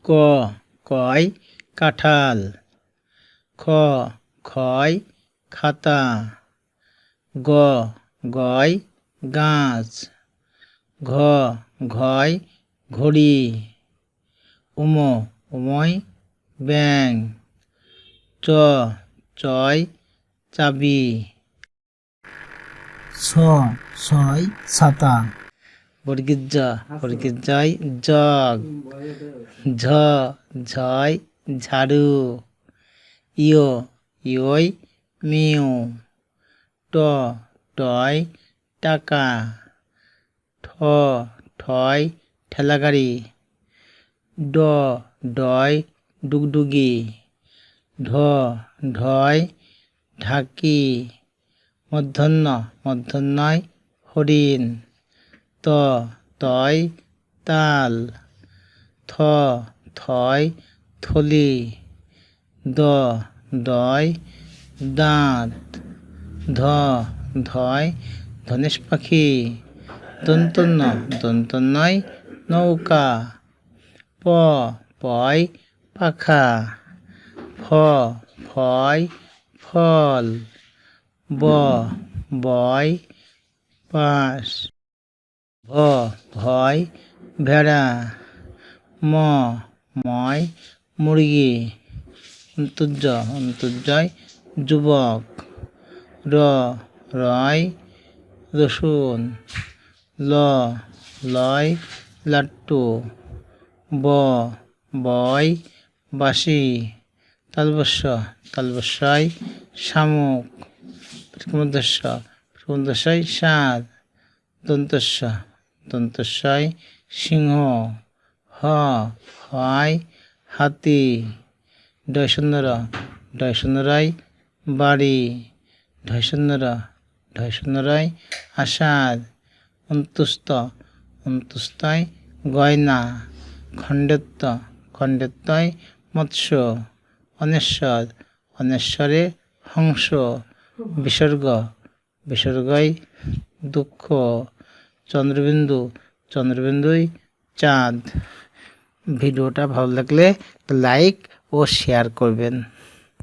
ক কয় কাঁঠাল, খ খয় খাতা, গ গয় গাছ, ঘ ঘয় ঘড়ি, উময় ব্যাঙ, চ চয় চাবি, ছয় ছাতা, বর্গীর জয় জগ, ঝয় ঝাড়ু, ইয় মিউ, টয় টাকা, ঠয় ঠেলাগাড়ি, ডয় ডুগডুগি, ঢয় ঢাকি, মূর্ধন্যয় হরিণ, তয় তাল, থয় থলি, দয় দাঁত, ধয় ধনেশ পাখি, দন্তন্যয় নৌকা, পয় পাখা, ফয় ফল, বয় বাঁশ, ভয় ভেড়া, ময় মুরগি, অন্তর্জয় যুবক, রয় রসুন, লয় লাট্টু, বয় বাঁশি, তালবস্যয় শামুক, প্রথমদস্যয় ষাঁড়, দন্তস্যয় সিংহ, হয় হাতি, ডয় বাড়ি, ঢয় আষাঢ়, অন্তুস্তয় গয়না, খণ্ডেত্বয় মৎস্য, অনেশ্বরে হংস, বিসর্গয় দুঃখ, চন্দ্রবিন্দুই চাঁদ। ভিডিওটা ভালো লাগলে লাইক ও শেয়ার করবেন।